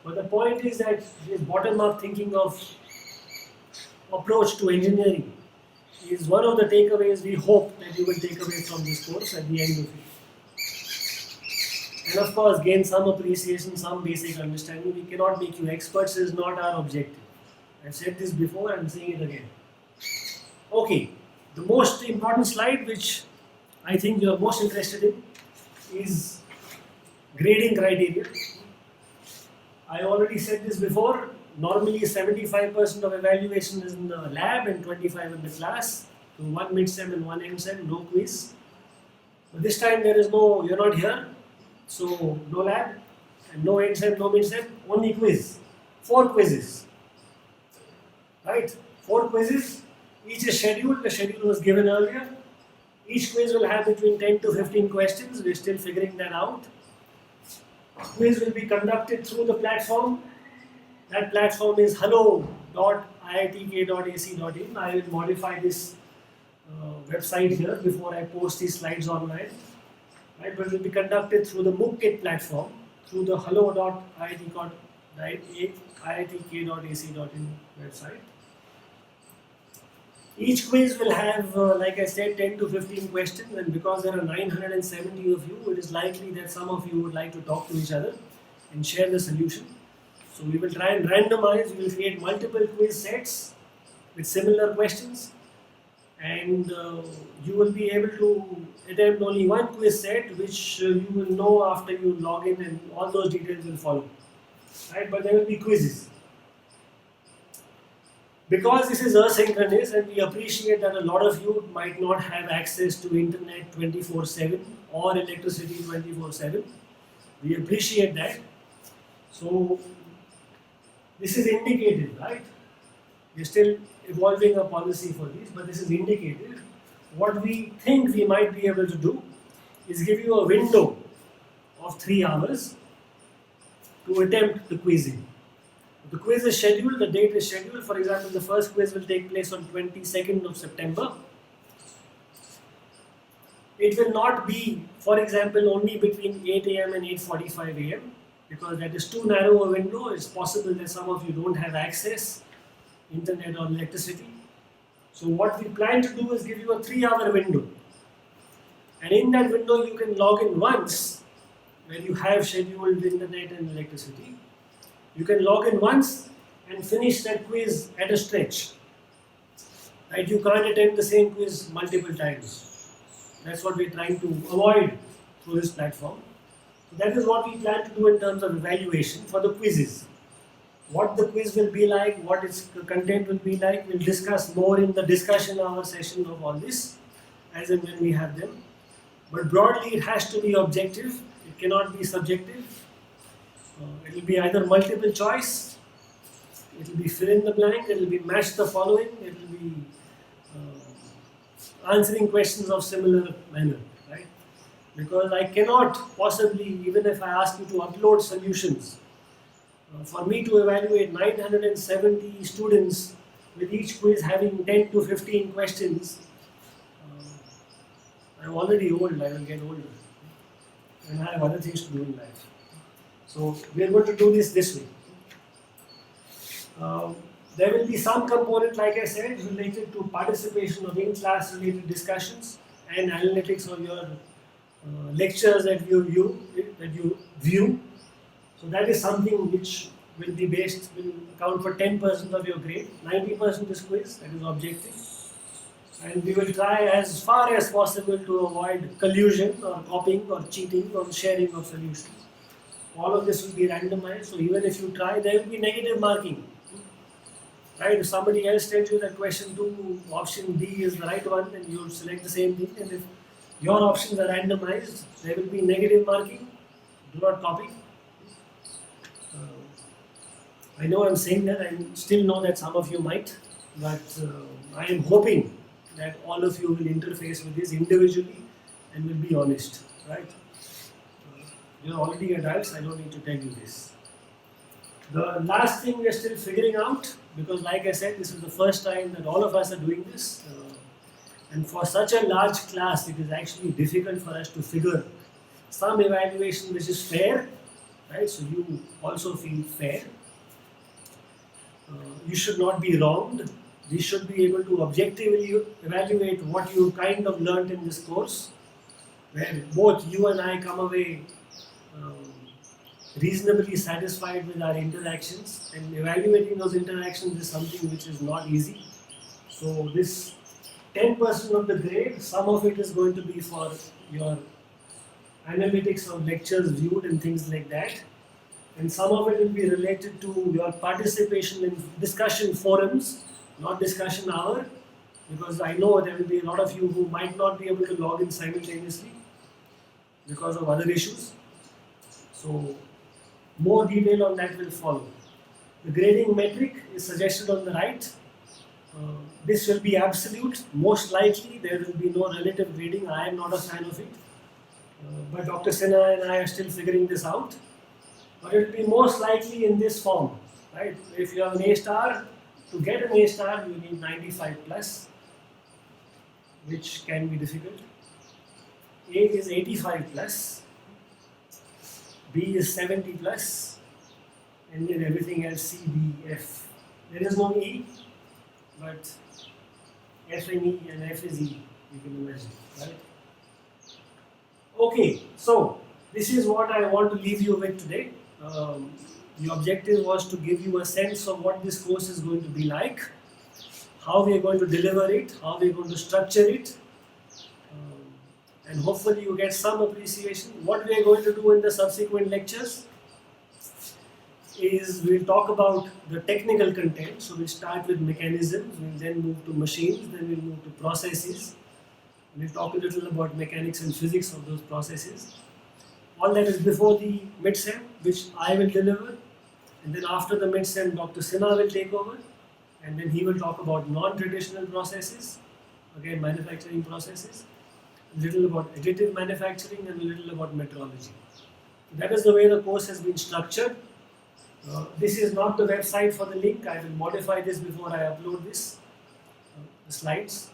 But the point is that this bottom-up thinking of approach to engineering is one of the takeaways we hope that you will take away from this course at the end of it. And of course, gain some appreciation, some basic understanding. We cannot make you experts, is not our objective. I've said this before, I'm saying it again. Okay, the most important slide which I think you're most interested in is grading criteria. I already said this before. Normally 75% of evaluation is in the lab and 25% in the class. So one mid-sem and one end-sem, no quiz. But this time there is no, you're not here. So no lab and no end-sem, no mid-sem, only quiz. 4 quizzes. Right? 4 quizzes. Each is scheduled. The schedule was given earlier. Each quiz will have between 10 to 15 questions. We're still figuring that out. Quiz will be conducted through the platform. That platform is hello.iitk.ac.in. I will modify this website here before I post these slides online. Right? But it will be conducted through the MOOCkit platform, through the hello.iitk.ac.in website. Each quiz will have, like I said, 10 to 15 questions, and because there are 970 of you, it is likely that some of you would like to talk to each other and share the solution. So we will try and randomize, we will create multiple quiz sets with similar questions, and you will be able to attempt only one quiz set, which you will know after you log in, and all those details will follow. Right? But there will be quizzes. Because this is asynchronous, and we appreciate that a lot of you might not have access to internet 24/7 or electricity 24/7. We appreciate that. So this is indicative, right? We're still evolving a policy for this, but this is indicative. What we think we might be able to do is give you a window of 3 hours to attempt the quizzing. The quiz is scheduled, the date is scheduled. For example, the first quiz will take place on 22nd of September. It will not be, for example, only between 8 a.m. and 8:45 a.m. because that is too narrow a window. It's possible that some of you don't have access, internet or electricity. So what we plan to do is give you a 3-hour window. And in that window you can log in once when you have scheduled internet and electricity. You can log in once and finish that quiz at a stretch. Right? You can't attend the same quiz multiple times. That's what we're trying to avoid through this platform. So that is what we plan to do in terms of evaluation for the quizzes. What the quiz will be like, what its content will be like, we'll discuss more in the discussion hour session of all this, as and when we have them. But broadly, it has to be objective. It cannot be subjective. It will be either multiple choice, it will be fill in the blank, it will be match the following, it will be answering questions of similar manner, right? Because I cannot possibly, even if I ask you to upload solutions, for me to evaluate 970 students with each quiz having 10 to 15 questions, I'm already old, I will get older, and I have other things to do in life. So we are going to do this way. There will be some component, like I said, related to participation of in-class related discussions and analytics of your lectures that you view. So that is something which will be based, will account for 10% of your grade. 90% is quiz, that is objective. And we will try as far as possible to avoid collusion or copying or cheating or sharing of solutions. All of this will be randomized, so even if you try, there will be negative marking. Right? If somebody else tells you that question 2, option B is the right one, then you select the same thing. And if your options are randomized, there will be negative marking. Do not copy. I know I'm saying that, I still know that some of you might, but I am hoping that all of you will interface with this individually and will be honest, right? You're already adults, I don't need to tell you this. The last thing we're still figuring out, because like I said, this is the first time that all of us are doing this. And for such a large class, it is actually difficult for us to figure some evaluation which is fair, right? So you also feel fair. You should not be wronged. We should be able to objectively evaluate what you kind of learned in this course, where both you and I come away reasonably satisfied with our interactions, and evaluating those interactions is something which is not easy. So this 10% of the grade, some of it is going to be for your analytics of lectures viewed and things like that, and some of it will be related to your participation in discussion forums, not discussion hour, because I know there will be a lot of you who might not be able to log in simultaneously because of other issues. So more detail on that will follow. The grading metric is suggested on the right. This will be absolute. Most likely there will be no relative grading. I am not a fan of it. But Dr. Sinha and I are still figuring this out. But it will be most likely in this form, right? If you have an A star, to get an A star you need 95 plus, which can be difficult. A is 85 plus, B is 70 plus, and then everything else C, D, F. There is no E, but F and E and F is E, you can imagine, right? Okay, so this is what I want to leave you with today. The objective was to give you a sense of what this course is going to be like, how we are going to deliver it, how we are going to structure it, and hopefully you get some appreciation. What we are going to do in the subsequent lectures is we'll talk about the technical content. So we'll start with mechanisms, we'll then move to machines, then we'll move to processes. We'll talk a little about mechanics and physics of those processes. All that is before the mid-sem, which I will deliver. And then after the mid-sem, Dr. Sinha will take over. And then he will talk about non-traditional processes, again manufacturing processes, a little about additive manufacturing, and a little about metrology. That is the way the course has been structured. This is not the website for the link. I will modify this before I upload this, the slides.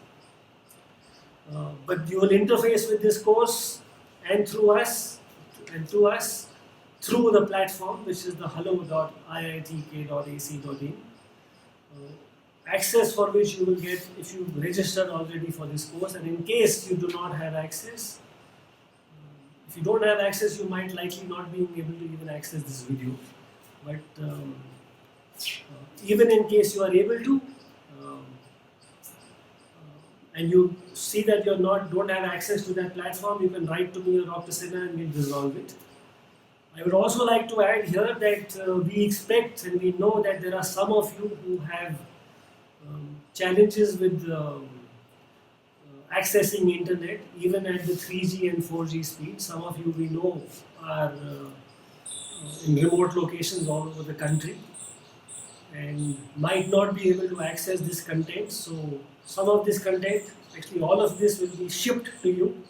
But you will interface with this course and through us, through the platform, which is the hello.iitk.ac.in. Access for which you will get if you registered already for this course, and in case you do not have access, if you don't have access, you might likely not be able to even access this video. But even in case you are able to, and you see that you don't have access to that platform, you can write to me or Dr. Sinha and we'll resolve it. I would also like to add here that we expect and we know that there are some of you who have challenges with accessing internet, even at the 3G and 4G speed. Some of you we know are in remote locations all over the country and might not be able to access this content. So some of this content, actually all of this, will be shipped to you,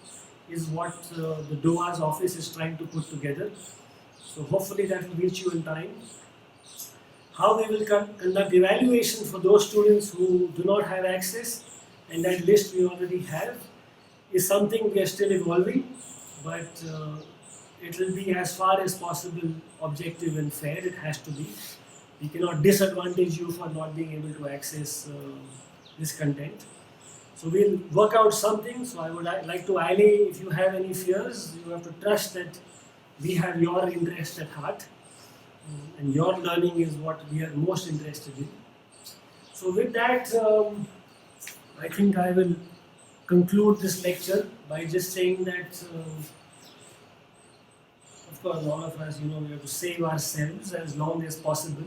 is what the DOA's office is trying to put together. So hopefully that will reach you in time. How we will conduct evaluation for those students who do not have access, and that list we already have, is something we are still evolving, but it will be as far as possible objective and fair. It has to be. We cannot disadvantage you for not being able to access this content. So we'll work out something. So I would like to allay, if you have any fears, you have to trust that we have your interest at heart, and your learning is what we are most interested in. So with that, I think I will conclude this lecture by just saying that, of course, all of us, we have to save ourselves as long as possible.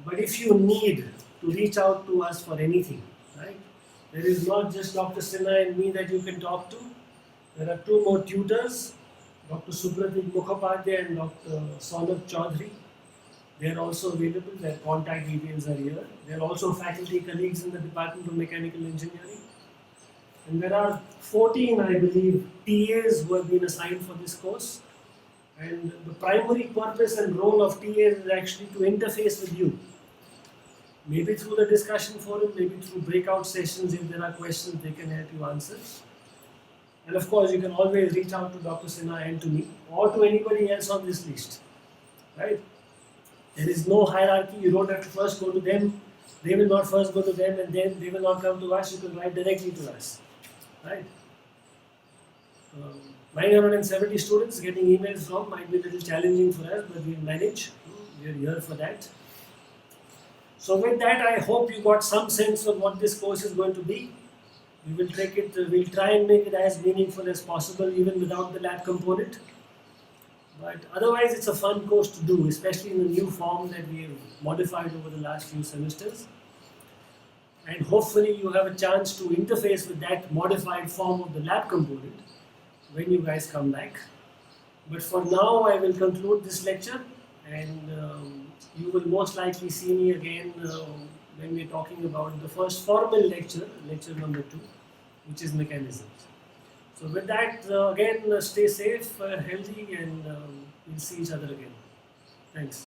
But if you need to reach out to us for anything, right? There is not just Dr. Sinha and me that you can talk to. There are two more tutors, Dr. Supratik Mukhopadhyay and Dr. Saurabh Chaudhary. They are also available. Their contact details are here. They are also faculty colleagues in the Department of Mechanical Engineering. And there are 14, I believe, TAs who have been assigned for this course. And the primary purpose and role of TAs is actually to interface with you. Maybe through the discussion forum, maybe through breakout sessions. If there are questions, they can help you answer. And of course, you can always reach out to Dr. Sinha and to me, or to anybody else on this list. Right? There is no hierarchy. You don't have to first go to them. They will not first go to them, and then they will not come to us. You can write directly to us. Right? 970 students getting emails from might be a little challenging for us, but we'll manage. We're here for that. So with that, I hope you got some sense of what this course is going to be. We will take it. We'll try and make it as meaningful as possible, even without the lab component. But otherwise, it's a fun course to do, especially in the new form that we have modified over the last few semesters. And hopefully, you have a chance to interface with that modified form of the lab component when you guys come back. But for now, I will conclude this lecture, and you will most likely see me again when we're talking about the first formal lecture, lecture number 2, which is mechanisms. So with that, again, stay safe, healthy, and we'll see each other again. Thanks.